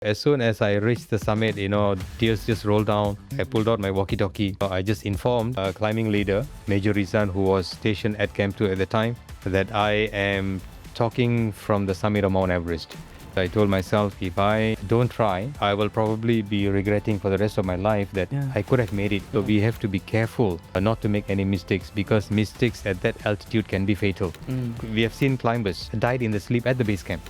As soon as I reached the summit, tears just rolled down. I pulled out my walkie-talkie. I just informed a climbing leader, Major Rizan, who was stationed at Camp 2 at the time, that I am talking from the summit of Mount Everest. I told myself, if I don't try, I will probably be regretting for the rest of my life that I could have made it. So we have to be careful not to make any mistakes, because mistakes at that altitude can be fatal. We have seen climbers died in the sleep at the base camp.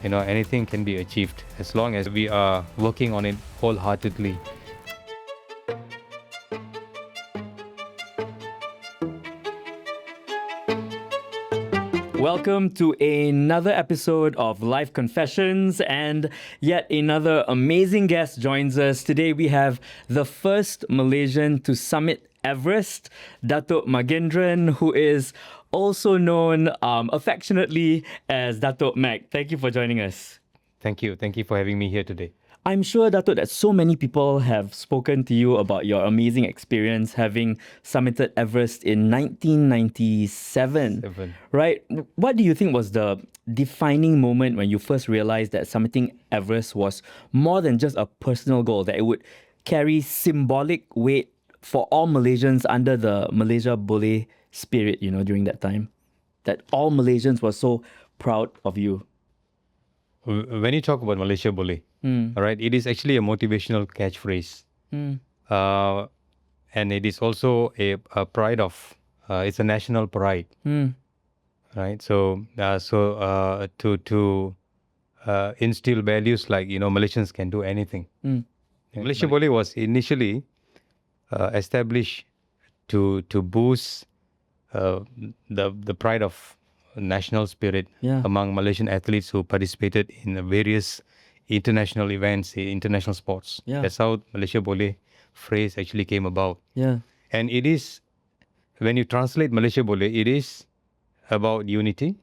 Anything can be achieved as long as we are working on it wholeheartedly. Welcome to another episode of Life Confessions, and yet another amazing guest joins us. Today we have the first Malaysian to summit Everest, Datuk Magendran, who is also known affectionately as Datuk Mag. Thank you for joining us. Thank you. Thank you for having me here today. I'm sure, Datuk, that so many people have spoken to you about your amazing experience having summited Everest in 1997. Right? What do you think was the defining moment when you first realized that summiting Everest was more than just a personal goal, that it would carry symbolic weight for all Malaysians under the Malaysia Boleh spirit, during that time? That all Malaysians were so proud of you. When you talk about Malaysia Boleh, all right, it is actually a motivational catchphrase. And it is also a pride of, it's a national pride. Right? So to instill values like, Malaysians can do anything. Malaysia Boleh was initially established to boost the pride of national spirit among Malaysian athletes who participated in various international events, international sports. That's how Malaysia Boleh phrase actually came about. And it is, when you translate Malaysia Boleh, it is about unity.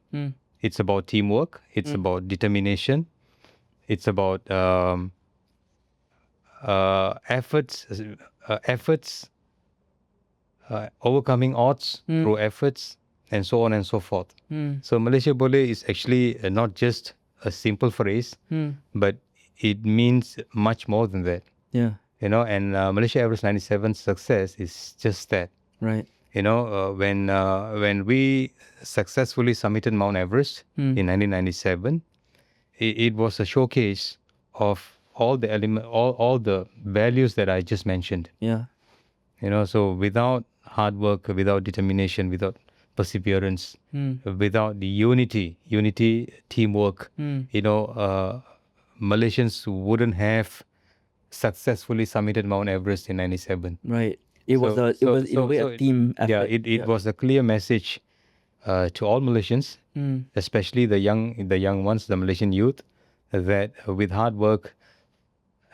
It's about teamwork. It's about determination. It's about efforts, overcoming odds through efforts, and so on and so forth. So Malaysia Boleh is actually not just a simple phrase, but it means much more than that. And Malaysia Everest 97's success is just that. Right. When we successfully summited Mount Everest in 1997, it was a showcase of all the values that I just mentioned. So without hard work, without determination, without perseverance, without the unity, teamwork, Malaysians wouldn't have successfully summited Mount Everest in 97. Right. It was a team effort. It was a clear message to all Malaysians, especially the young ones, the Malaysian youth, that with hard work,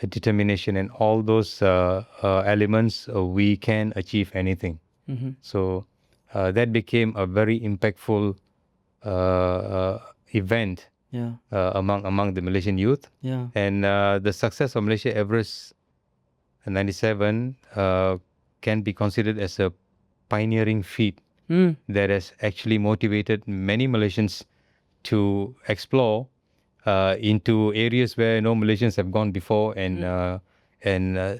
determination, and all those elements, we can achieve anything. So that became a very impactful event among the Malaysian youth. And the success of Malaysia Everest 97 can be considered as a pioneering feat that has actually motivated many Malaysians to explore into areas where no Malaysians have gone before and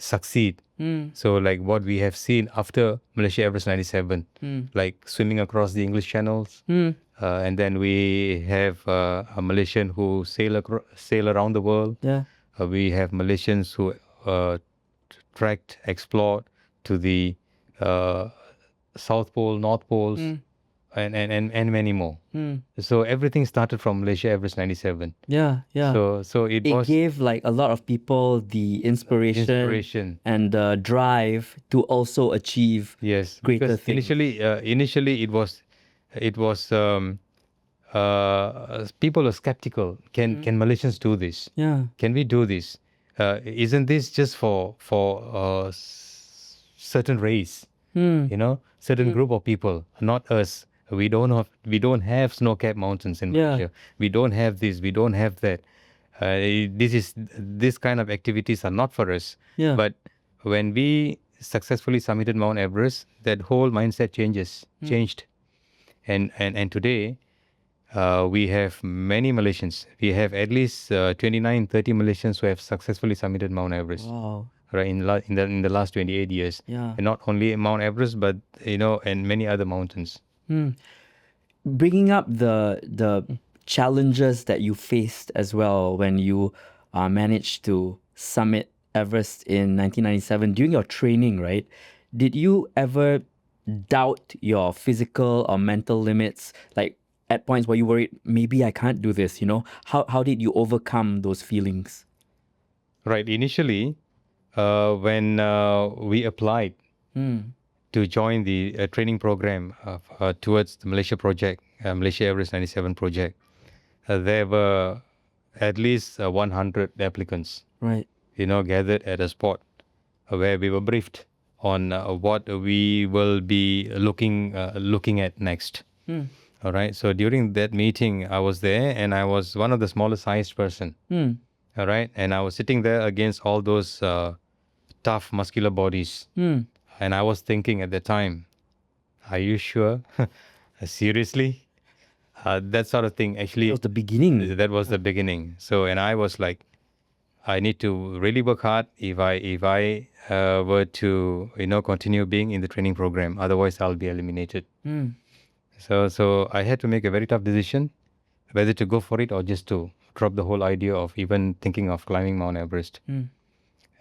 succeed. So like what we have seen after Malaysia Everest 97, like swimming across the English channels, and then we have a Malaysian who sail around the world. We have Malaysians who trekked, explored to the South Pole, North Poles, and many more. So everything started from Malaysia Everest 97. So it gave like a lot of people the inspiration and the drive to also achieve greater things. Initially it was people are skeptical. Can Malaysians do this? Can we do this? Isn't this just for a certain race? Certain group of people, not us. We don't have snow-capped mountains in Malaysia. We don't have this. We don't have that. This kind of activities are not for us. But when we successfully summited Mount Everest, that whole mindset changed. And today, we have many Malaysians. We have at least 29, 30 Malaysians who have successfully summited Mount Everest. Wow. Right, in the last 28 years. Yeah. And not only Mount Everest, but and many other mountains. Bringing up the challenges that you faced as well when you managed to summit Everest in 1997 during your training, right? Did you ever doubt your physical or mental limits? Like at points where you worried, maybe I can't do this, How did you overcome those feelings? Right. Initially, when we applied to join the training program towards the Malaysia project, Malaysia Everest 97 project, there were at least 100 applicants. Right. Gathered at a spot where we were briefed on what we will be looking at next. All right. So during that meeting, I was there, and I was one of the smallest sized person. All right. And I was sitting there against all those tough, muscular bodies. And I was thinking at the time, are you sure? Seriously? That sort of thing. Actually, that was the beginning. That was the beginning. So, and I was like, I need to really work hard if I were to continue being in the training program. Otherwise, I'll be eliminated. So I had to make a very tough decision whether to go for it or just to drop the whole idea of even thinking of climbing Mount Everest.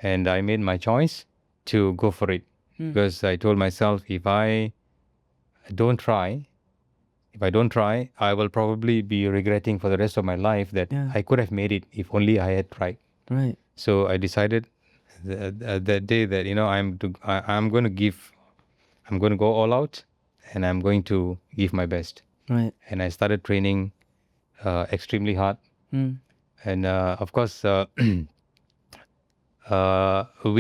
And I made my choice to go for it because I told myself if I don't try, I will probably be regretting for the rest of my life that I could have made it if only I had tried. Right. So I decided that day that I'm going to go all out, and I'm going to give my best. Right. And I started training extremely hard. And of course, we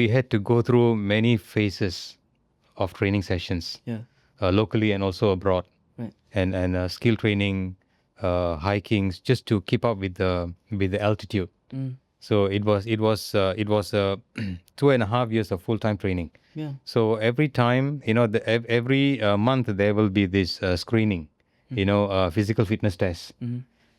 had to go through many phases of training sessions, locally and also abroad. Right. And skill training, hikings, just to keep up with the altitude. So it was 2.5 years of full-time training. Yeah. So every time, every month there will be this screening, physical fitness test.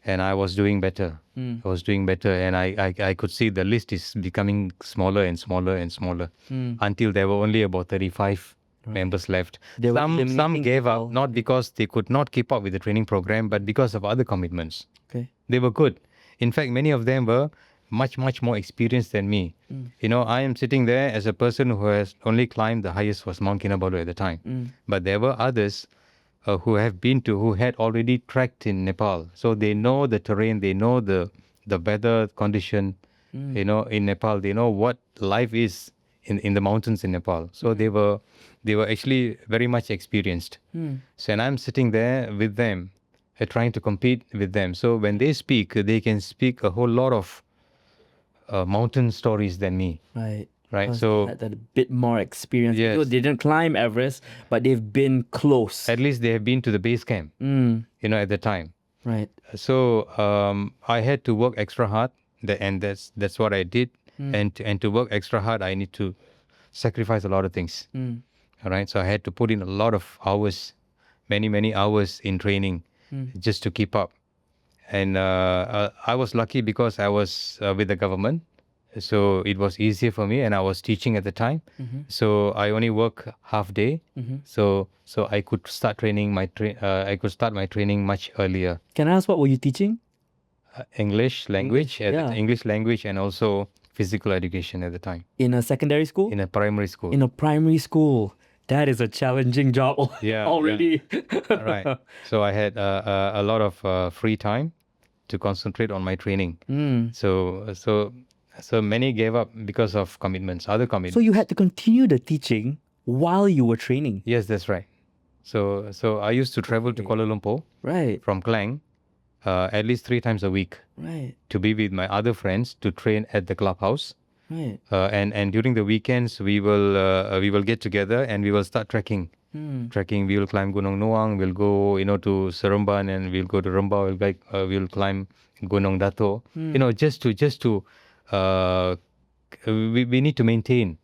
And I was doing better. I was doing better, and I could see the list is becoming smaller and smaller and smaller until there were only about 35 members left. Some gave up, not because they could not keep up with the training program, but because of other commitments. Okay. They were good. In fact, many of them were much, much more experienced than me. I am sitting there as a person who has only climbed the highest was Mount Kinabalu at the time. But there were others who had already trekked in Nepal. So they know the terrain, they know the weather condition, in Nepal. They know what life is in the mountains in Nepal. So they were actually very much experienced. So, and I'm sitting there with them, trying to compete with them. So when they speak, they can speak a whole lot of mountain stories than me. Right. Right. So had a bit more experience. Yes. They didn't climb Everest, but they've been close. At least they have been to the base camp, at the time. Right. So I had to work extra hard, and that's what I did. And to work extra hard, I need to sacrifice a lot of things. All right. So I had to put in a lot of hours, many hours in training, just to keep up. And I was lucky because I was with the government. So it was easier for me, and I was teaching at the time. So I only work half day. So I could start training my training much earlier. Can I ask, what were you teaching? English language, English, English and also physical education at the time. In a secondary school? In a primary school. In a primary school. That is a challenging job already. Yeah. Right. So I had a lot of free time to concentrate on my training. So many gave up because of other commitments. So you had to continue the teaching while you were training? Yes, that's right. So I used to travel to Kuala Lumpur, right, from Klang, at least 3 times a week, right, to be with my other friends to train at the clubhouse. Right. And during the weekends, we will get together and we will start trekking. Trekking, we will climb Gunung Nuang, we'll go, to Seremban, and we'll go to Rembau, we'll climb Gunung Dato. Just to we need to maintain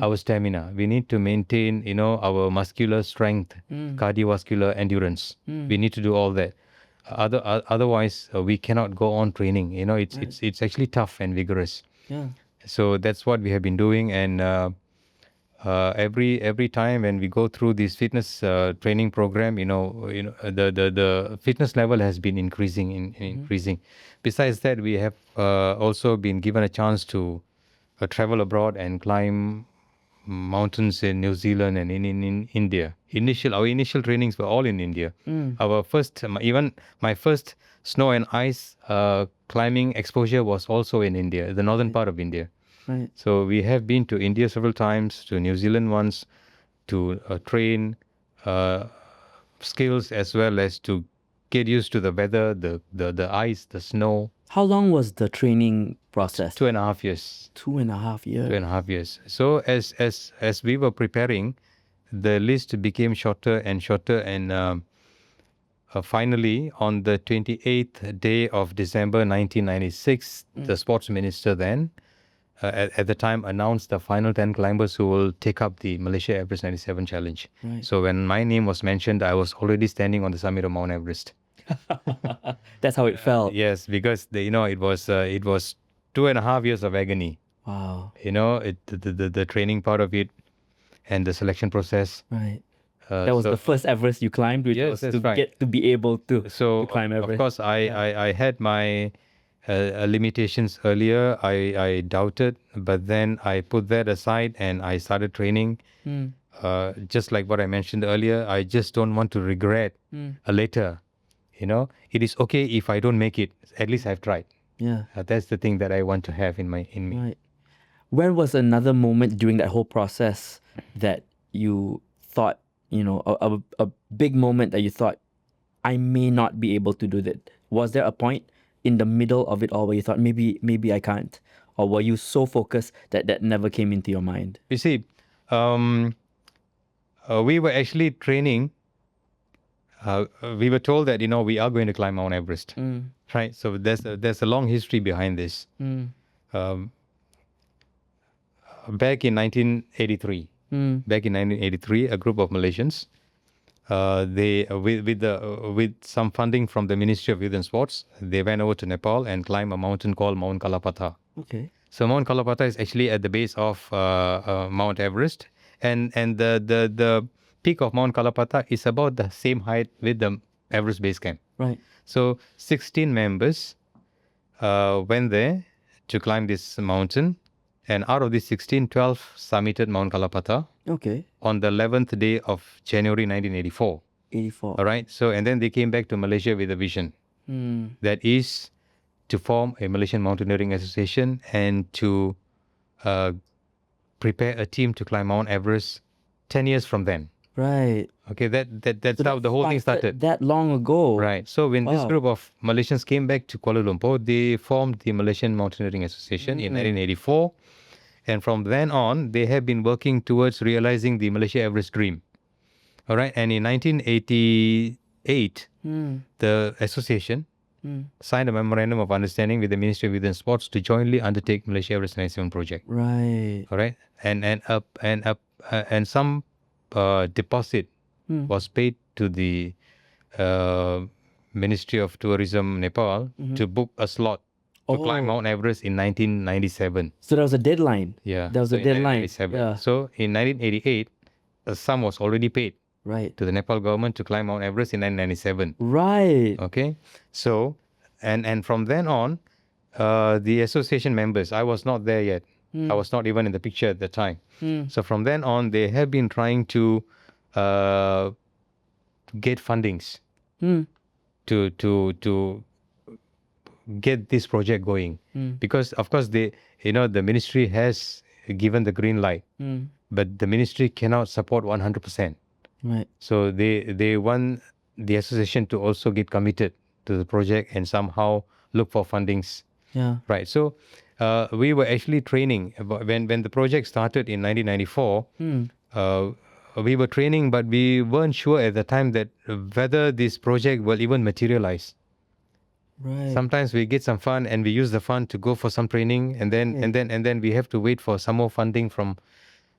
our stamina. We need to maintain, our muscular strength, cardiovascular endurance. We need to do all that. Otherwise, we cannot go on training. It's actually tough and vigorous. Yeah. So that's what we have been doing, and every time when we go through this fitness training program, the fitness level has been increasing. Besides that, we have also been given a chance to travel abroad and climb mountains in New Zealand and in India. Our initial trainings were all in India. Our first, even my first snow and ice climbing exposure was also in India, the northern part of India. Right. So we have been to India several times, to New Zealand once, to train skills as well as to get used to the weather, the ice, the snow. How long was the training process? 2.5 years. 2.5 years. 2.5 years. So as we were preparing, the list became shorter and shorter, and finally, on the 28th day of December 1996, the sports minister then, at the time, announced the final 10 climbers who will take up the Malaysia Everest 97 challenge. Right. So when my name was mentioned, I was already standing on the summit of Mount Everest. That's how it felt. Yes, because it was 2.5 years of agony. Wow. The training part of it and the selection process. Right. That was the first Everest you climbed, which was to get to be able to climb Everest. Of course, I had my limitations earlier. I doubted, but then I put that aside and I started training. Just like what I mentioned earlier, I just don't want to regret later. It is okay if I don't make it. At least I've tried. Yeah. That's the thing that I want to have in me. Right. Where was another moment during that whole process that you thought, a big moment that you thought, I may not be able to do that? Was there a point in the middle of it all where you thought, maybe I can't? Or were you so focused that never came into your mind? You see, we were actually training. We were told that, we are going to climb Mount Everest. Right? So there's a long history behind this. Back in 1983, a group of Malaysians, they with some funding from the Ministry of Youth and Sports, they went over to Nepal and climbed a mountain called Mount Kalapatha. Okay. So Mount Kalapatha is actually at the base of Mount Everest, and the peak of Mount Kalapatha is about the same height with the Everest base camp. Right. So 16 members went there to climb this mountain. And out of these 16, 12 summited Mount Kalapatha. Okay. On the 11th day of January 1984. 84. All right. So, and then they came back to Malaysia with a vision. That is to form a Malaysian Mountaineering Association and to prepare a team to climb Mount Everest 10 years from then. Right. Okay, that's how the whole thing started. That long ago. Right. So when this group of Malaysians came back to Kuala Lumpur, they formed the Malaysian Mountaineering Association in 1984. And from then on, they have been working towards realizing the Malaysia Everest dream. All right. And in 1988, the association signed a memorandum of understanding with the Ministry of Youth and Sports to jointly undertake Malaysia Everest 97 project. Right. All right. And some deposit was paid to the Ministry of Tourism Nepal to book a slot to climb Mount Everest in 1997. So there was a deadline. Yeah. There was a deadline. Yeah. So in 1988, a sum was already paid to the Nepal government to climb Mount Everest in 1997. Right. Okay. So, and from then on, the association members, I was not there yet. I was not even in the picture at the time. So from then on, they have been trying to get fundings to get this project going, because of course the ministry has given the green light, but the ministry cannot support 100%. Right. So they want the association to also get committed to the project and somehow look for fundings. Yeah. Right. So we were actually training when the project started in 1994. We were training, but we weren't sure at the time that whether this project will even materialize. Right. Sometimes we get some fund and we use the fund to go for some training, and then we have to wait for some more funding from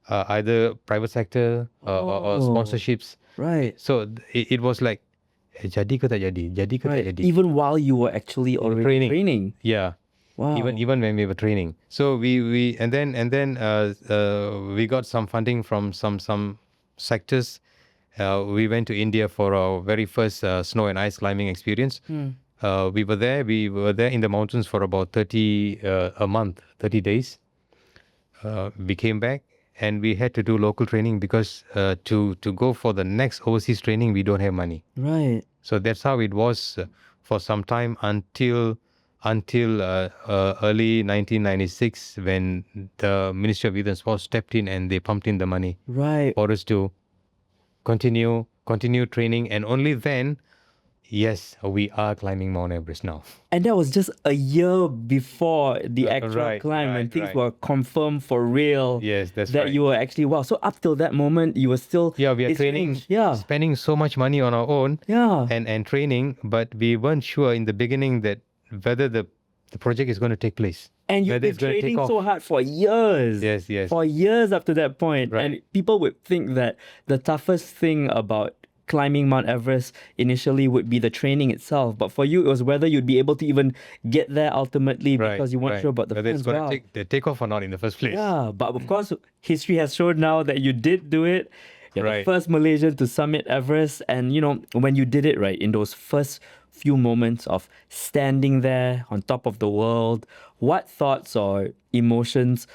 either private sector or sponsorships. Right. So it was like jadi ke tak jadi, jadi ke tak Right. jadi. Even while you were actually already training. Yeah. Wow. Even when we were training. So we and then we got some funding from some sectors. We went to India for our very first snow and ice climbing experience. We were there in the mountains for about 30 a month, 30 days. We came back and we had to do local training because to go for the next overseas training, we don't have money. Right. So that's how it was for some time until early 1996 when the Ministry of Youth and Sports stepped in and they pumped in the money Right. for us to continue training, and only then, yes, we are climbing Mount Everest now. And that was just a year before the actual climb, when things were confirmed for real. Yes, that's that right. you were actually, wow. So up till that moment, you were still Yeah, we are it's training, strange. Yeah. spending so much money on our own, Yeah. and training, but we weren't sure in the beginning that whether the project is going to take place. And you've whether been it's going to take training off. so hard for years. Yes, yes. For years up to that point. Right. And people would think that the toughest thing about climbing Mount Everest initially would be the training itself. But for you, it was whether you'd be able to even get there ultimately because you weren't sure about the whether it's fans. going to take off or not in the first place. Yeah, but of course, history has shown now that you did do it. You're the Right. first Malaysian to summit Everest. And, you know, when you did it, right, in those first few moments of standing there on top of the world, what thoughts or emotions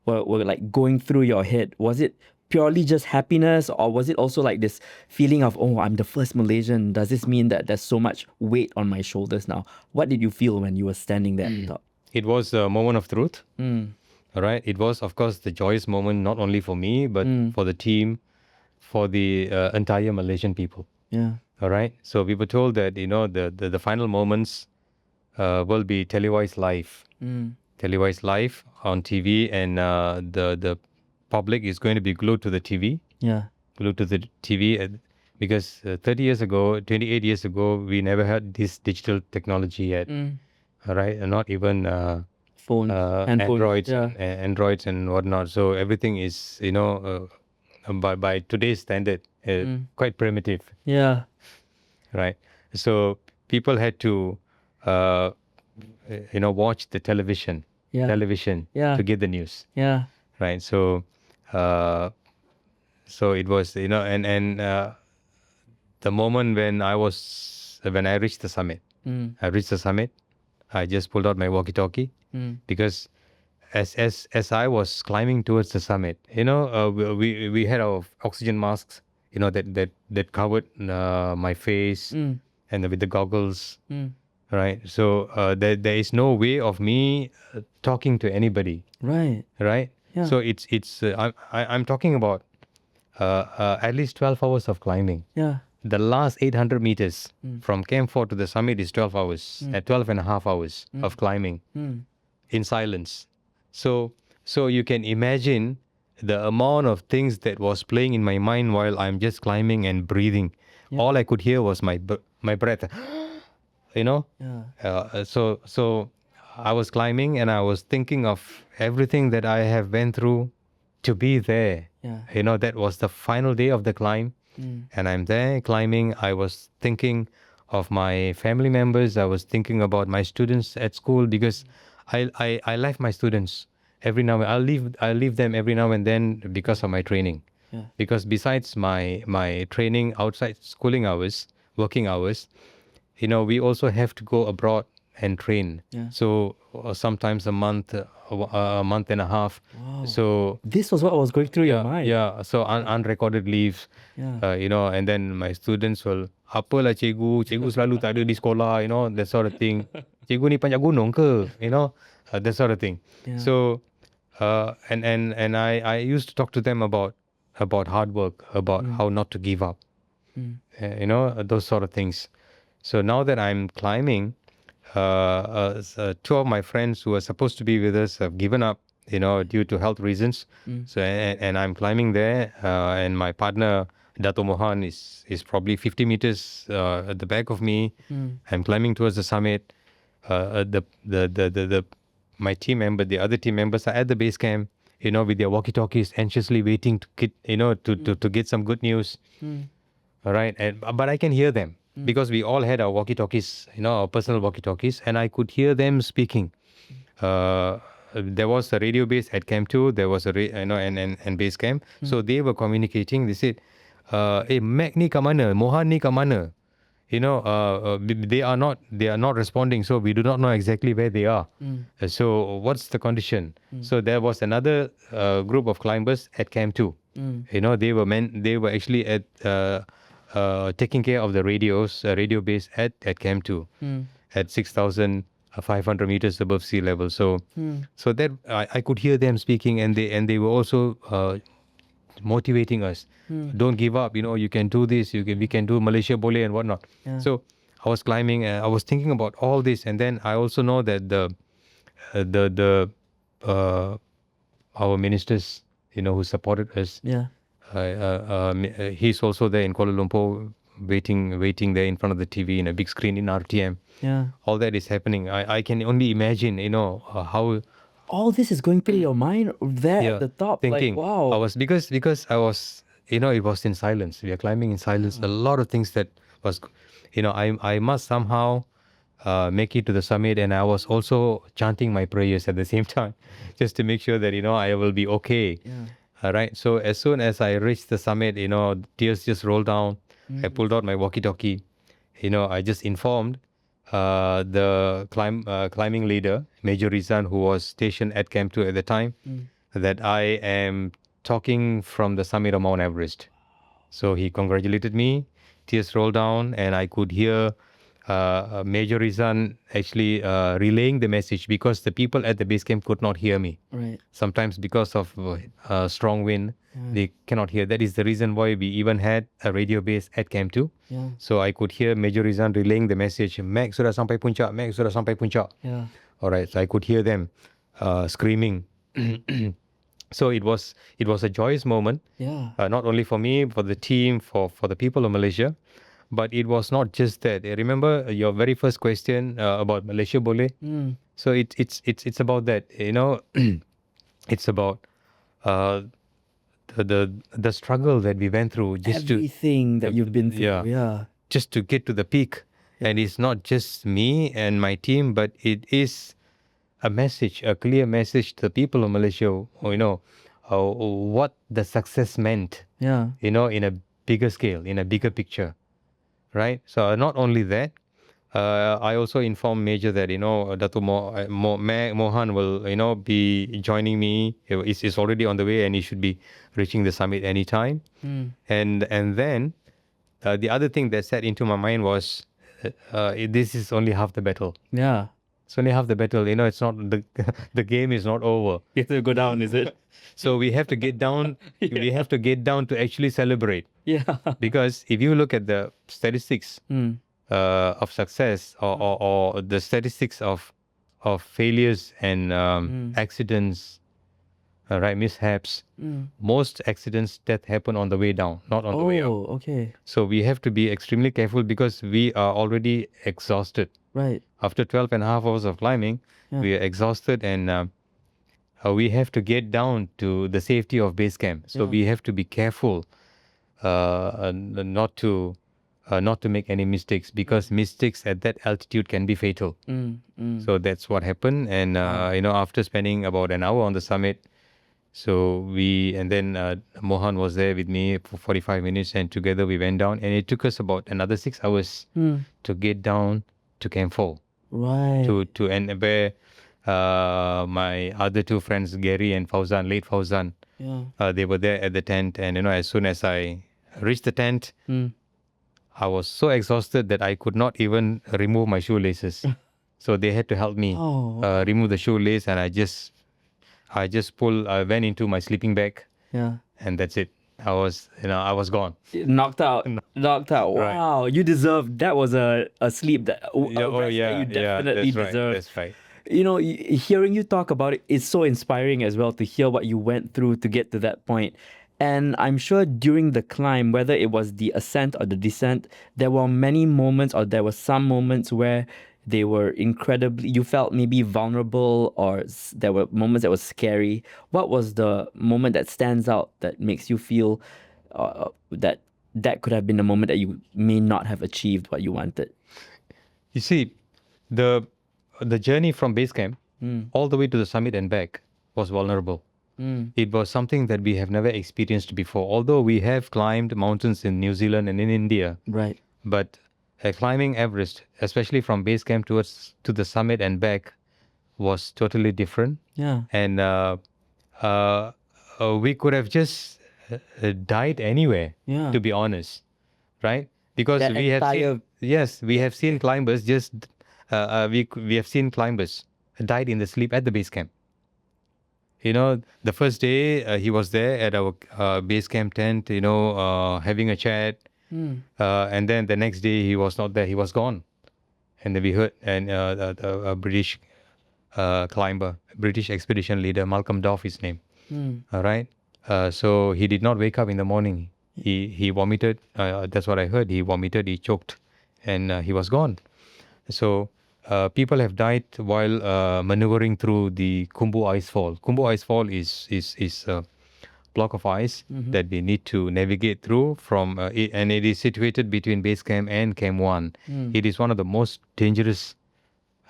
were like going through your head? Was it purely just happiness, or was it also like this feeling of, oh, I'm the first Malaysian? Does this mean that there's so much weight on my shoulders now? What did you feel when you were standing there at the top? It was a moment of truth. All right. It was, of course, the joyous moment, not only for me, but for the team, for the entire Malaysian people. Yeah. All right. So we were told that, you know, the final moments will be televised live. Televised live on TV, and the public is going to be glued to the TV. Yeah. Glued to the TV because 30 years ago, 28 years ago, we never had this digital technology yet. All right. And not even Phones, handphones, Androids, yeah. Androids and whatnot. So everything is, you know, by today's standard, quite primitive. Yeah. Right. So people had to, you know, watch the television Yeah. to get the news. Yeah. Right. So, so it was, you know, and the moment when I reached the summit, I just pulled out my walkie-talkie because as I was climbing towards the summit, you know, we had our oxygen masks, you know, that covered my face, and with the goggles, right? So there is no way of me talking to anybody, Right. right? Yeah. So it's I'm talking about at least 12 hours of climbing. Yeah. The last 800 meters from Camp 4 to the summit is 12 hours, 12 and a half hours of climbing in silence. So you can imagine the amount of things that was playing in my mind while I'm just climbing and breathing. Yeah. All I could hear was my breath, you know? Yeah. So I was climbing and I was thinking of everything that I have went through to be there. Yeah. You know, that was the final day of the climb. And I'm there climbing. I was thinking of my family members. I was thinking about my students at school because I left my students every now and I'll leave them every now and then because of my training. Yeah. Because besides my training outside schooling hours, working hours, you know, we also have to go abroad and train. Yeah. So sometimes a month and a half. Wow. So This was what was going through your mind. yeah, so unrecorded leaves, Yeah. you know, and then my students will, apalah cikgu selalu tak ada di sekolah, you know, that sort of thing. Cikgu ni panjat gunung ke, you know, that sort of thing. Yeah. So, and I used to talk to them about hard work, about how not to give up, you know, those sort of things. So now that I'm climbing, two of my friends who were supposed to be with us have given up, you know, due to health reasons. So and I'm climbing there, and my partner Datuk Mohan is probably 50 meters at the back of me. I'm climbing towards the summit. My team member, the other team members are at the base camp, you know, with their walkie-talkies, anxiously waiting to get, you know, to get some good news. All right, but I can hear them. because we all had our walkie-talkies, our personal walkie-talkies, and I could hear them speaking. There was a radio base at Camp 2, there was a and base camp. So they were communicating. They said, Mac ni kat mana? Mohan ni kat mana? They are not responding, so we do not know exactly where they are. So what's the condition? So there was another group of climbers at Camp 2. They were actually at taking care of the radio base at Camp 2 at 6,500 meters above sea level. So that I could hear them speaking, and they were also motivating us. Don't give up. You can do this. We can do Malaysia Boleh and whatnot. Yeah. So I was climbing. I was thinking about all this, and then I also know that our ministers, who supported us. Yeah. He's also there in Kuala Lumpur, waiting there in front of the TV in a big screen in RTM. Yeah. All that is happening. I can only imagine, how all this is going through your mind there at the top. Thinking, like, wow. I was because I was, it was in silence. We are climbing in silence. A lot of things that was, I must somehow make it to the summit, and I was also chanting my prayers at the same time, just to make sure that I will be okay. Yeah. All right. So as soon as I reached the summit, tears just rolled down. I pulled out my walkie-talkie. I just informed the climbing leader, Major Rizan, who was stationed at Camp 2 at the time, that I am talking from the summit of Mount Everest. So he congratulated me. Tears rolled down, and I could hear Major Rizan actually relaying the message, because the people at the base camp could not hear me. Right. Sometimes because of strong wind, they cannot hear. That is the reason why we even had a radio base at Camp 2. Yeah. So I could hear Major Rizan relaying the message, Mac sudah sampai puncak, Mac sudah sampai puncak. Yeah. All right, so I could hear them screaming. So it was a joyous moment. Yeah. Not only for me, for the team, for the people of Malaysia. But it was not just that. Remember your very first question about Malaysia Boleh? So it's about that. It's about the struggle that we went through, just everything that you've been through. Yeah. Just to get to the peak. And it's not just me and my team, but it is a message, a clear message to the people of Malaysia. What the success meant. Yeah. In a bigger scale, in a bigger picture. Right. So not only that, I also informed Major that Datuk Mohan will be joining me. It's already on the way, and he should be reaching the summit anytime. And then the other thing that set into my mind was this is only half the battle. Yeah. It's only half the battle. It's not the game is not over. You have to go down, is it? So we have to get down. We have to get down to actually celebrate. Yeah. Because if you look at the statistics of success, or the statistics of failures and accidents, right, mishaps, most accidents that happen on the way down, not on the way up. Oh, okay. So we have to be extremely careful, because we are already exhausted. Right. After 12 and a half hours of climbing, we are exhausted, and we have to get down to the safety of base camp. So we have to be careful not to make any mistakes, because mistakes at that altitude can be fatal. So that's what happened. And after spending about an hour on the summit, then Mohan was there with me for 45 minutes, and together we went down, and it took us about another 6 hours to get down to Camp 4. Right. And where my other two friends, Gary and Fauzan, late Fauzan, they were there at the tent. And as soon as I reached the tent, I was so exhausted that I could not even remove my shoelaces. So they had to help me remove the shoelace, and I just went into my sleeping bag. Yeah. And that's it. I was gone. Knocked out. Wow. Right. You deserved, that was a sleep that you definitely deserved. That's right. Hearing you talk about it is so inspiring as well, to hear what you went through to get to that point. And I'm sure during the climb, whether it was the ascent or the descent, there were many moments, or there were some moments where they were incredibly, you felt maybe vulnerable, or there were moments that were scary. What was the moment that stands out, that makes you feel that that could have been a moment that you may not have achieved what you wanted? You see, the journey from base camp all the way to the summit and back was vulnerable. It was something that we have never experienced before. Although we have climbed mountains in New Zealand and in India, Right. but climbing Everest, especially from base camp to the summit and back, was totally different. Yeah. And we could have just died anywhere, Yeah. to be honest, right? Because That we have entire- seen, yes, we have seen climbers just we have seen climbers died in the sleep at the base camp. You know, the first day he was there at our base camp tent, having a chat. And then the next day he was not there, he was gone. And then we heard a British climber, British expedition leader, Malcolm Duff, his name. All right. So he did not wake up in the morning. He vomited. That's what I heard. He vomited, he choked, and he was gone. So people have died while maneuvering through the Khumbu Icefall. Khumbu Icefall is a block of ice that we need to navigate through and it is situated between base camp and Camp 1. It is one of the most dangerous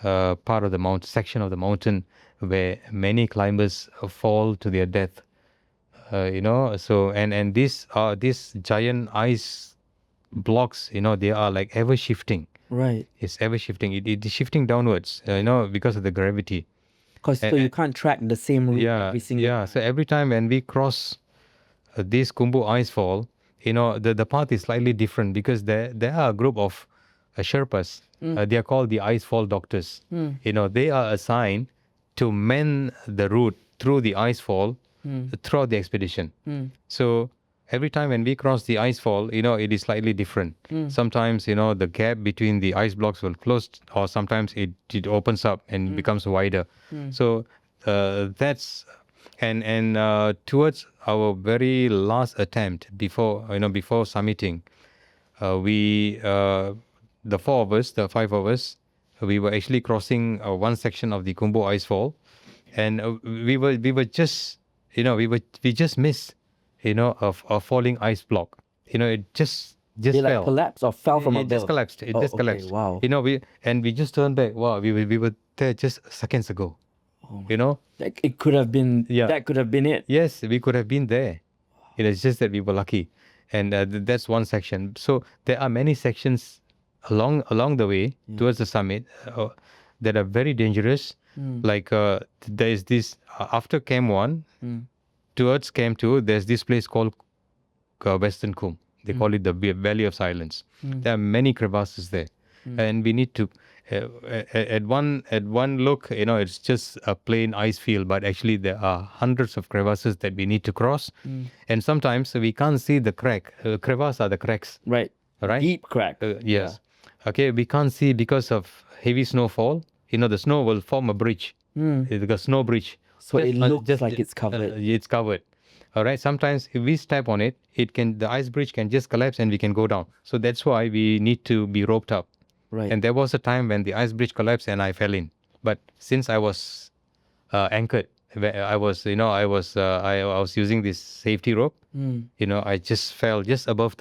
part of the mountain, section of the mountain where many climbers fall to their death. So and these giant ice blocks, they are like ever shifting. Right. It's ever shifting. It is shifting downwards, because of the gravity. So you can't track the same route every single time. So every time when we cross this Khumbu Icefall, the path is slightly different because there are a group of Sherpas. They are called the Icefall Doctors. They are assigned to mend the route through the icefall throughout the expedition. So every time when we cross the icefall, it is slightly different. Sometimes, the gap between the ice blocks will close, or sometimes it opens up and becomes wider. So that's and towards our very last attempt before summiting, the five of us, we were actually crossing one section of the Khumbu Icefall, and we just we just missed a falling ice block. It just They fell. like collapsed or fell from It above? just collapsed. It just okay, collapsed. wow. We just turned back. Wow, we were there just seconds ago. Like it could have been. Yeah. That could have been it. Yes, we could have been there. It's just that we were lucky, and that's one section. So there are many sections along the way towards the summit that are very dangerous. Like there is this after Camp 1 towards Camp 2. There's this place called Western Kum. They call it the Valley of Silence. There are many crevasses there, and we need to. At one look, it's just a plain ice field, but actually there are hundreds of crevasses that we need to cross, and sometimes we can't see the crack. Crevasse are the cracks, Right. right? Deep crack. Yes. Okay, we can't see because of heavy snowfall. The snow will form a bridge, like a snow bridge. So it looks like it's covered. It's covered. All right. Sometimes if we step on it, the ice bridge can just collapse and we can go down. So that's why we need to be roped up. Right. And there was a time when the ice bridge collapsed and I fell in. But since I was anchored, I was using this safety rope. I just fell just above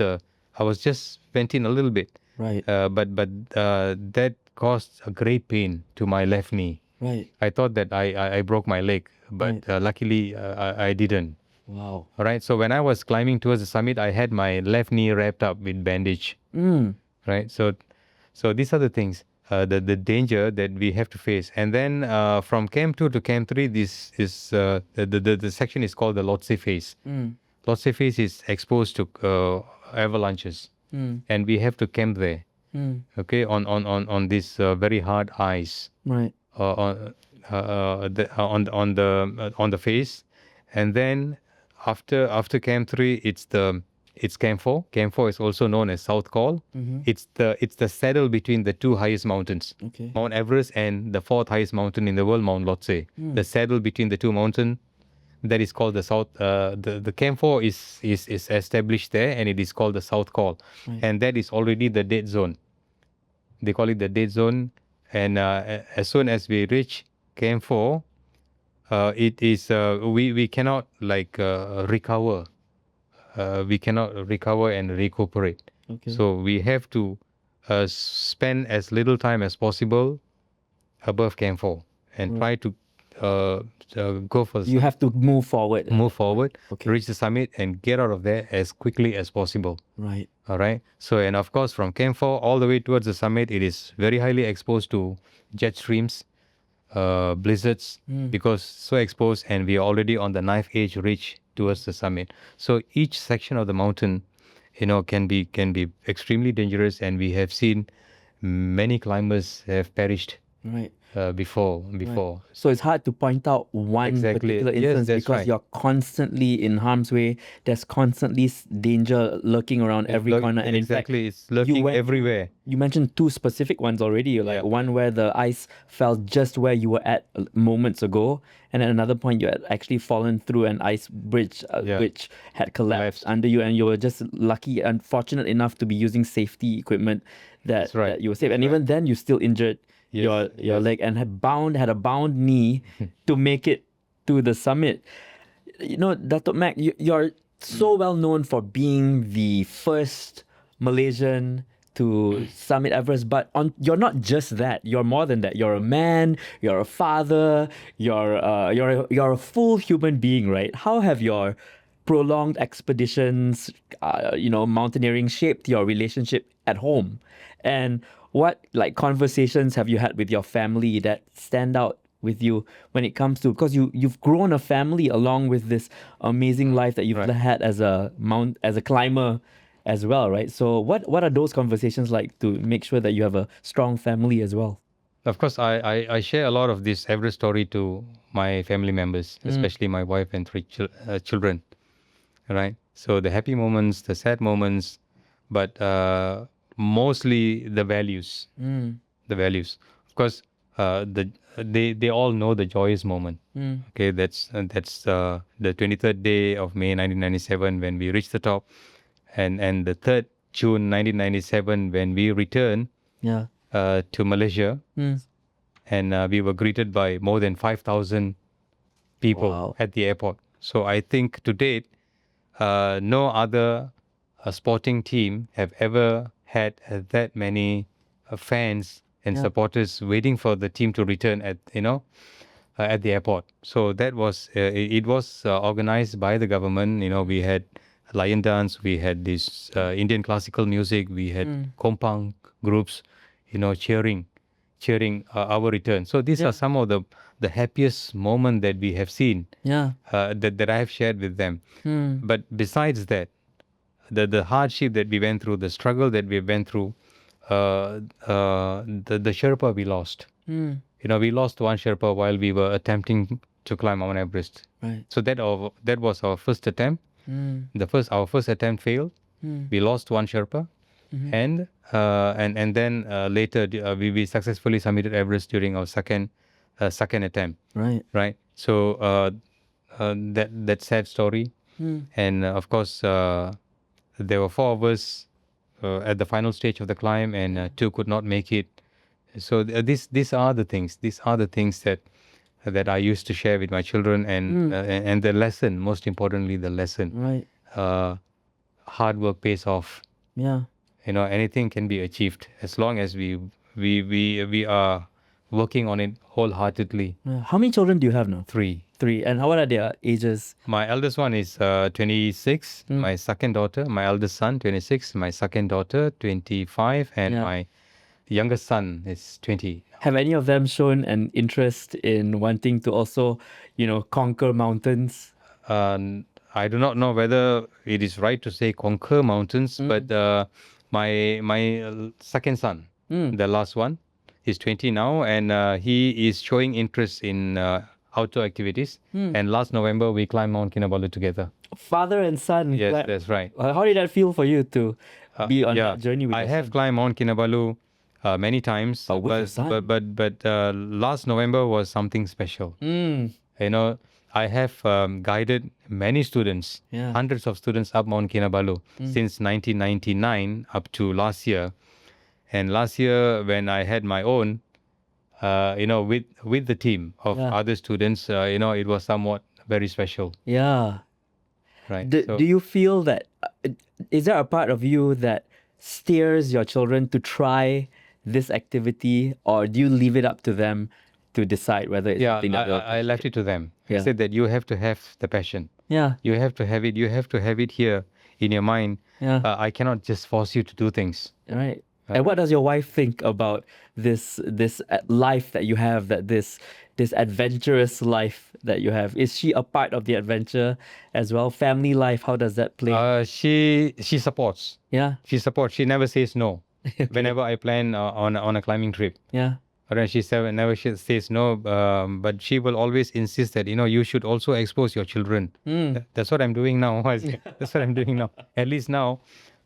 I was just went in a little bit. Right. But that caused a great pain to my left knee. Right. I thought that I broke my leg, but luckily I didn't. Wow. All right. So when I was climbing towards the summit, I had my left knee wrapped up with bandage. Right. So these are the things, the danger that we have to face. And then from Camp 2 to Camp 3, this is the section is called the Lhotse phase. Lhotse phase is exposed to avalanches, and we have to camp there. Okay, on this very hard ice. Right. On the face, and then after Camp 3, it's Camp 4. Camp 4 is also known as South Col. It's the saddle between the two highest mountains, Mount Everest and the fourth highest mountain in the world, Mount Lhotse. The saddle between the two mountains, that is called the South. The Camp 4 is established there, and it is called the South Col, and that is already the dead zone. They call it the dead zone, and as soon as we reach Camp 4, it is we cannot recover we cannot recover and recuperate. Okay. So we have to spend as little time as possible above Camp 4 and try to go for You have to move forward. Okay. reach the summit and get out of there as quickly as possible. Right. All right. So, and of course, from Camp 4 all the way towards the summit, it is very highly exposed to jet streams, blizzards, because so exposed, and we are already on the knife edge reach towards the summit. So each section of the mountain, can be extremely dangerous, and we have seen many climbers have perished Right. before. So it's hard to point out one Exactly. particular Yes, instance that's because right. you're constantly in harm's way. There's constantly danger lurking around every corner. And exactly, in fact, it's lurking everywhere. You mentioned two specific ones already. Like one where the ice fell just where you were at moments ago, and at another point you had actually fallen through an ice bridge which had collapsed under you, and you were just lucky and fortunate enough to be using safety equipment that you were safe. And even then, you still injured your leg and had a bound knee to make it to the summit. Datuk Mac, you're so well known for being the first Malaysian to summit Everest, but you're not just that. You're more than that. You're a man. You're a father. You're a full human being, right? How have your prolonged expeditions, mountaineering shaped your relationship at home? And what conversations have you had with your family that stand out with you when it comes to, because you've grown a family along with this amazing life that you've had as a climber as well, right? So what are those conversations like to make sure that you have a strong family as well? Of course, I share a lot of this Everest story to my family members, especially my wife and three children, right? So the happy moments, the sad moments, but mostly the values. The values. Of course, they all know the joyous moment. Okay, that's the 23rd day of May 1997 when we reached the top, and the 3rd June 1997 when we returned to Malaysia, and we were greeted by more than 5,000 people at the airport. So I think to date, no other sporting team have ever had that many fans and supporters waiting for the team to return at the airport. So that was it was organized by the government. We had lion dance, we had this Indian classical music, we had kompang groups, cheering our return. So these are some of the happiest moment that we have seen. That I have shared with them. But besides that, the hardship that we went through, the struggle that we went through, the Sherpa we lost. We lost one Sherpa while we were attempting to climb Mount Everest. Right. So that was our first attempt. Our first attempt failed. We lost one Sherpa, and then later we successfully submitted Everest during our second attempt. Right. Right. So that sad story, and of course there were four of us at the final stage of the climb, and two could not make it. So these are the things. These are the things that I used to share with my children, and the lesson. Most importantly, the lesson. Right. Hard work pays off. Yeah. Anything can be achieved as long as we are working on it wholeheartedly. How many children do you have now? Three. And what are their ages? My eldest one is 26. My second daughter, my eldest son, 26. My second daughter, 25. And my youngest son is 20. Have any of them shown an interest in wanting to also, conquer mountains? I do not know whether it is right to say conquer mountains, but my second son, the last one, is 20 now, and he is showing interest in outdoor activities. And last November, we climbed Mount Kinabalu together. Father and son. Yes, that's right. How did that feel for you to be on that journey with I have climbed Mount Kinabalu many times, but last November was something special. I have guided many students, hundreds of students up Mount Kinabalu since 1999 up to last year. And last year, when I had my own, with the team of other students, it was somewhat very special. Yeah. Right. Do you feel that, is there a part of you that steers your children to try this activity, or do you leave it up to them to decide whether it's something that they'll I left it to them. I Yeah. said that you have to have the passion. Yeah. You have to have it. You have to have it here in your mind. Yeah. I cannot just force you to do things. Right. And what does your wife think about this life that you have, that this adventurous life that you have? Is she a part of the adventure as well? Family life, how does that play? She supports. Yeah. She supports. She never says no. Whenever I plan on a climbing trip. Yeah. And she never says no, but she will always insist that, you should also expose your children. That's what I'm doing now. That's what I'm doing now. At least now,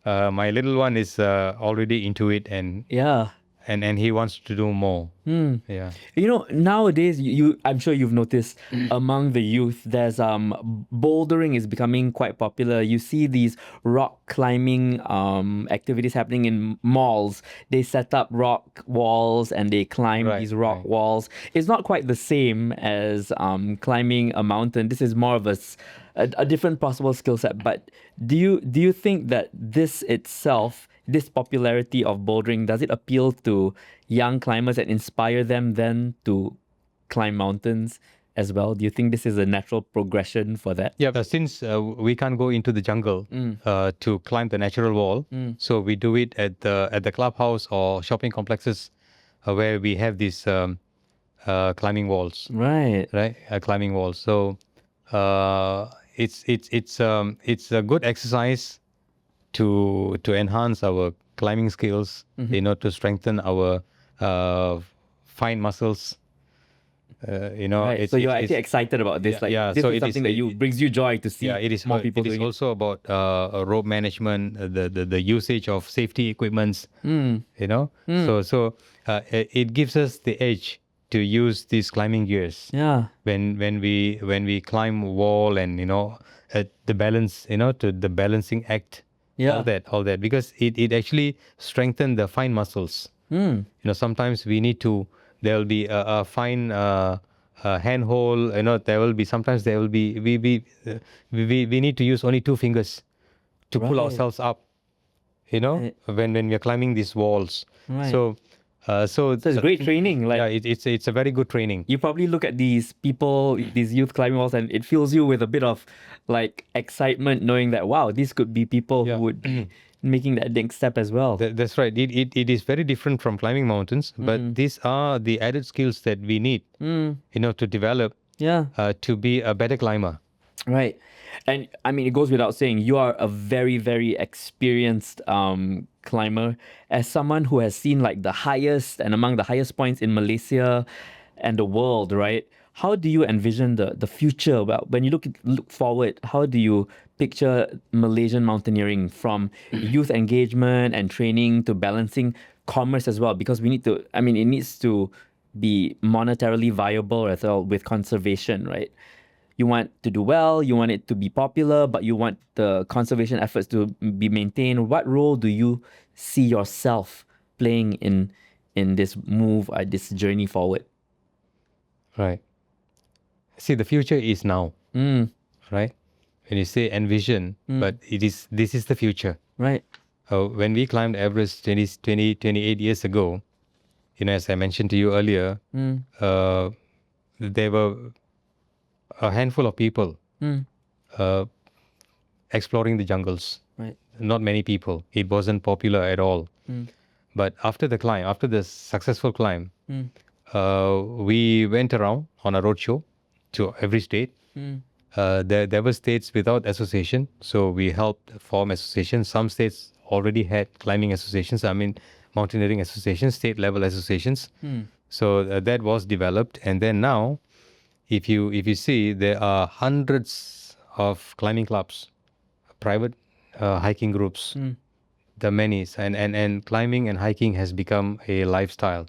my little one is already into it, and Yeah. and he wants to do more. Yeah. Nowadays, I'm sure you've noticed among the youth, there's bouldering is becoming quite popular. You see these rock climbing activities happening in malls. They set up rock walls and they climb these rock walls. It's not quite the same as climbing a mountain. This is more of a different possible skill set. But do you think that this itself, this popularity of bouldering, does it appeal to young climbers and inspire them then to climb mountains as well? Do you think this is a natural progression for that? Yeah, since we can't go into the jungle to climb the natural wall, so we do it at the clubhouse or shopping complexes where we have these climbing walls. Right. Climbing walls. So it's a good exercise to enhance our climbing skills, to strengthen our fine muscles. Right. So you're actually excited about this. This is something that brings you joy to see. Yeah, it is more people it is doing also about rope management, the usage of safety equipments. So it gives us the edge to use these climbing gears. Yeah. When we climb wall and the balance, to the balancing act. Yeah. All that because it actually strengthens the fine muscles. Sometimes we need to. There will be a fine handhold. There will be we need to use only 2 fingers to pull ourselves up. When we are climbing these walls. Right. So it's great training. It's a very good training. You probably look at these people, these youth climbing walls, and it fills you with a bit of excitement, knowing that wow, these could be people who would be making that next step as well. That's right. It is very different from climbing mountains, but these are the added skills that we need, to develop. To be a better climber. Right. And I mean, it goes without saying, you are a very, very experienced climber. As someone who has seen the highest and among the highest points in Malaysia and the world, right? How do you envision the future? Well, when you look forward, how do you picture Malaysian mountaineering, from youth engagement and training to balancing commerce as well? Because it needs to be monetarily viable as well with conservation, right? You want to do well, you want it to be popular, but you want the conservation efforts to be maintained. What role do you see yourself playing in this move, this journey forward? Right. See, the future is now. Right? When you say envision, but this is the future. Right. When we climbed Everest 28 years ago, as I mentioned to you earlier, there were a handful of people exploring the jungles. Right. Not many people. It wasn't popular at all. But after the successful climb, we went around on a roadshow to every state. There were states without association, so we helped form associations. Some states already had climbing associations. Mountaineering associations, state level associations. So that was developed, and then now, if you see, there are hundreds of climbing clubs, private hiking groups, the many, and climbing and hiking has become a lifestyle.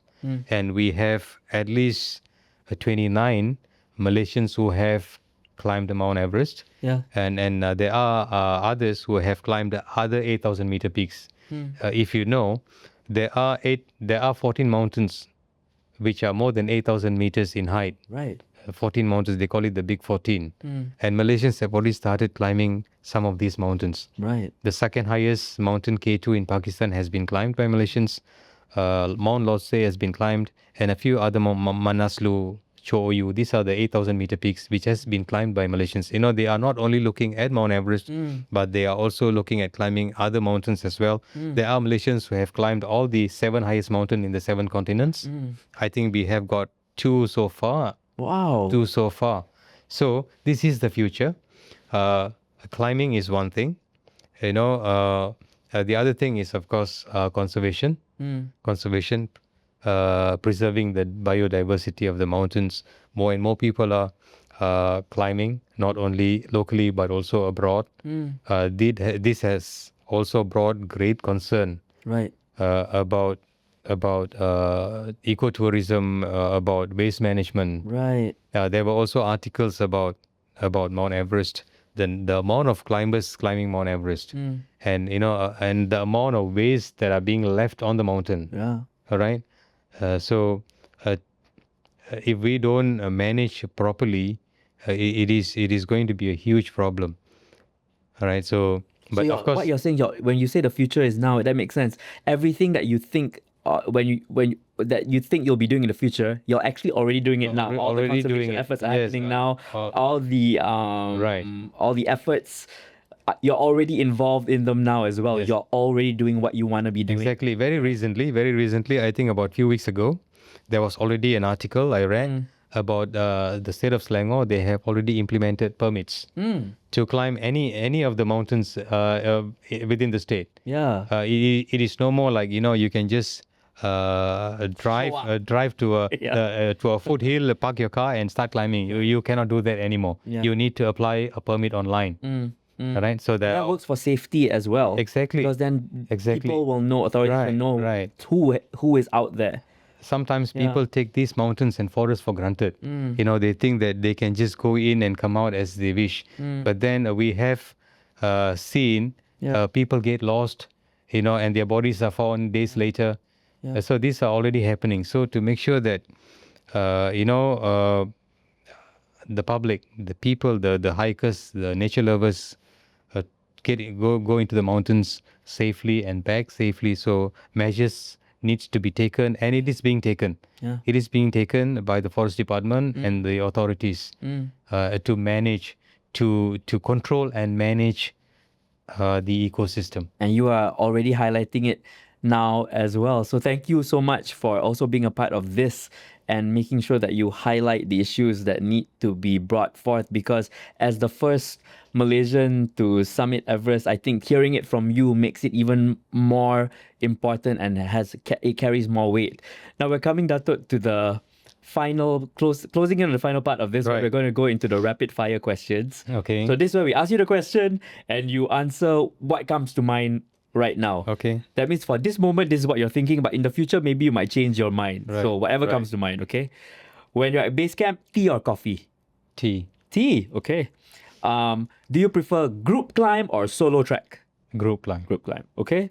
And we have at least 29 Malaysians who have climbed the Mount Everest. Yeah. And there are others who have climbed the other 8,000 meter peaks. If you know, there are 14 mountains which are more than 8,000 meters in height. Right. 14 mountains. They call it the Big 14. And Malaysians have already started climbing some of these mountains. Right. The second highest mountain, K2 in Pakistan, has been climbed by Malaysians. Mount Lhotse has been climbed, and a few other Manaslu, Choyu. These are the 8,000 meter peaks which has been climbed by Malaysians. They are not only looking at Mount Everest, but they are also looking at climbing other mountains as well. There are Malaysians who have climbed all the 7 highest mountains in the 7 continents. I think we have got 2 so far. Wow. 2 so far. So this is the future. Climbing is one thing. The other thing is, of course, conservation. Conservation, preserving the biodiversity of the mountains. More and more people are climbing, not only locally but also abroad. This has also brought great concern Right. about ecotourism, about waste management. Right. There were also articles about Mount Everest, the amount of climbers climbing Mount Everest, and and the amount of waste that are being left on the mountain. Yeah. All right. So if we don't manage properly, it is going to be a huge problem. All right. So, but of course, what you're saying, when you say the future is now, that makes sense. Everything that you think that you think you'll be doing in the future, you're actually already doing it now. All the already conservation doing it. efforts are Yes, happening now. Right. All the efforts, you're already involved in them now as well. Yes. You're already doing what you want to be doing. Exactly. Very recently, I think about a few weeks ago, there was already an article I read about the state of Selangor. They have already implemented permits to climb any of the mountains within the state. Yeah. It is no more like you can just drive to a foothill, park your car, and start climbing. You cannot do that anymore. Yeah. You need to apply a permit online. All right, so that works for safety as well. Exactly. Because then Exactly. people will know, authorities will know Right. who is out there. Sometimes people take these mountains and forests for granted. They think that they can just go in and come out as they wish. But then we have seen people get lost, and their bodies are found days later. So these are already happening. So to make sure that, the public, the people, the hikers, the nature lovers, go into the mountains safely and back safely. So measures needs to be taken, and it is being taken. Yeah. It is being taken by the forest department and the authorities to manage, to control and manage the ecosystem. And you are already highlighting it now as well. So thank you so much for also being a part of this and making sure that you highlight the issues that need to be brought forth, because as the first Malaysian to summit Everest, I think hearing it from you makes it even more important and it carries more weight. Now we're coming, Datuk, to the final closing in on the final part of this. Right. We're going to go into the rapid fire questions. Okay. So this is where we ask you the question and you answer what comes to mind right now. Okay. That means for this moment, this is what you're thinking, but in the future, maybe you might change your mind. Right. So whatever comes to mind, okay? When you're at base camp, tea or coffee? Tea. Tea, okay. Do you prefer group climb or solo trek? Group climb. Group climb, okay.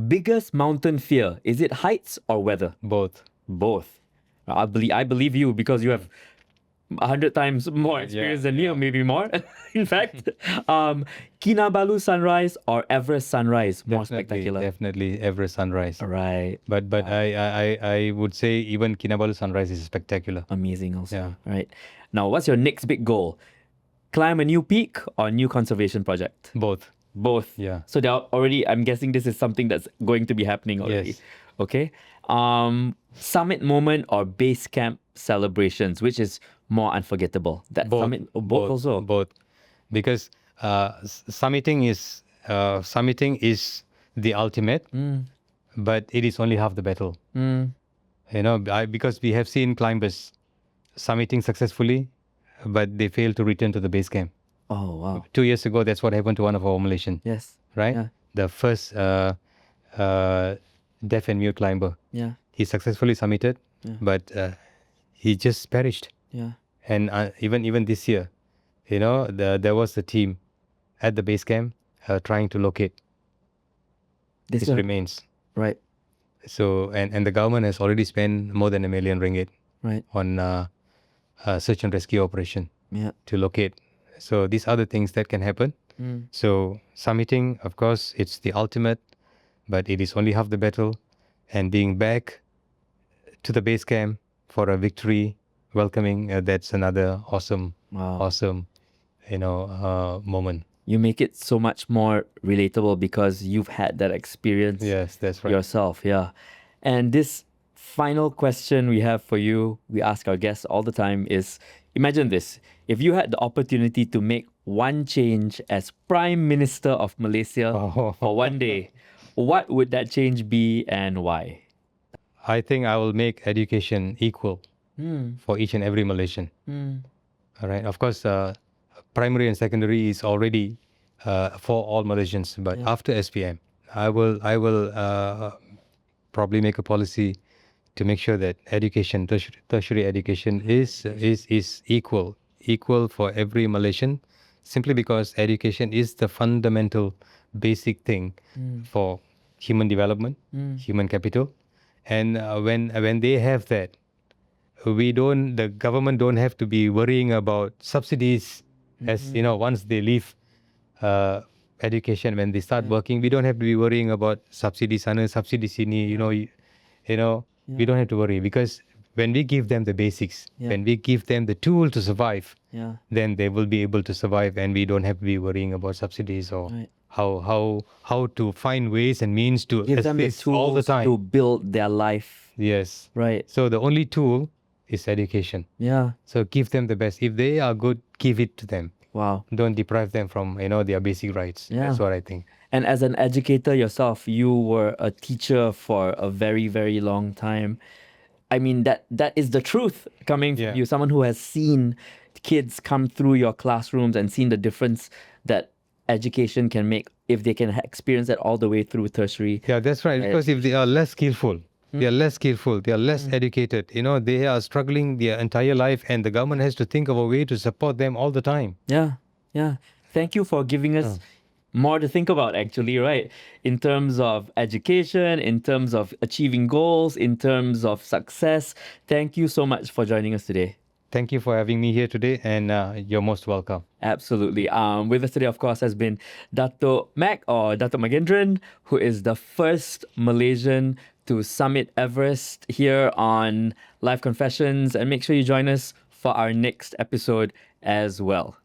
Biggest mountain fear, is it heights or weather? Both. Both. I believe you because you have 100 times more experience than you, maybe more. In fact, Kinabalu sunrise or Everest sunrise more spectacular? Definitely Everest sunrise. Right. But I would say even Kinabalu sunrise is spectacular. Amazing also. Yeah. Right. Now, what's your next big goal? Climb a new peak or new conservation project? Both. Both. Yeah. So they're already, I'm guessing this is something that's going to be happening already. Yes. Okay. Summit moment or base camp celebrations, which is more unforgettable? That Both. summit, both also. Both. Because summiting is the ultimate, but it is only half the battle. Because we have seen climbers summiting successfully, but they fail to return to the base camp. Oh, wow. 2 years ago, that's what happened to one of our Malaysian. Yes. Right? Yeah. The first deaf and mute climber. Yeah. He successfully summited, but he just perished. Yeah. And even this year, there was a team at the base camp trying to locate his remains. Right. So and the government has already spent more than 1 million ringgit Right. on search and rescue operation Yeah. to locate. So these are the things that can happen. So summiting, of course, it's the ultimate, but it is only half the battle. And being back to the base camp for a victory, welcoming, that's another awesome, awesome, moment. You make it so much more relatable because you've had that experience Yes, that's right. yourself. Yeah. And this final question we have for you, we ask our guests all the time is, imagine this. If you had the opportunity to make one change as Prime Minister of Malaysia for one day, what would that change be and why? I think I will make education equal for each and every Malaysian. All right. Of course, primary and secondary is already for all Malaysians, but after SPM, I will probably make a policy to make sure that education, tertiary education, is equal for every Malaysian, simply because education is the fundamental, basic thing for human development, human capital, and when they have that, the government don't have to be worrying about subsidies, as once they leave education, when they start working, we don't have to be worrying about subsidy sana, subsidy sini, we don't have to worry, because when we give them the basics, when we give them the tool to survive, then they will be able to survive, and we don't have to be worrying about subsidies or how to find ways and means to Give them the assist all the tools time. to build their life. Yes. Right. So the only tool is education. Yeah. So give them the best. If they are good, give it to them. Wow. Don't deprive them from, their basic rights. Yeah. That's what I think. And as an educator yourself, you were a teacher for a very, very long time. I mean, that is the truth coming from you, someone who has seen kids come through your classrooms and seen the difference that education can make if they can experience that all the way through tertiary. Yeah, that's right. Because if they are less skillful, they are less educated, they are struggling their entire life, and the government has to think of a way to support them all the time. Yeah, yeah. Thank you for giving us more to think about, actually, right? In terms of education, in terms of achieving goals, in terms of success. Thank you so much for joining us today. Thank you for having me here today, and you're most welcome. Absolutely. With us today, of course, has been Datuk Magendran, who is the first Malaysian to summit Everest here on Live Confessions. And make sure you join us for our next episode as well.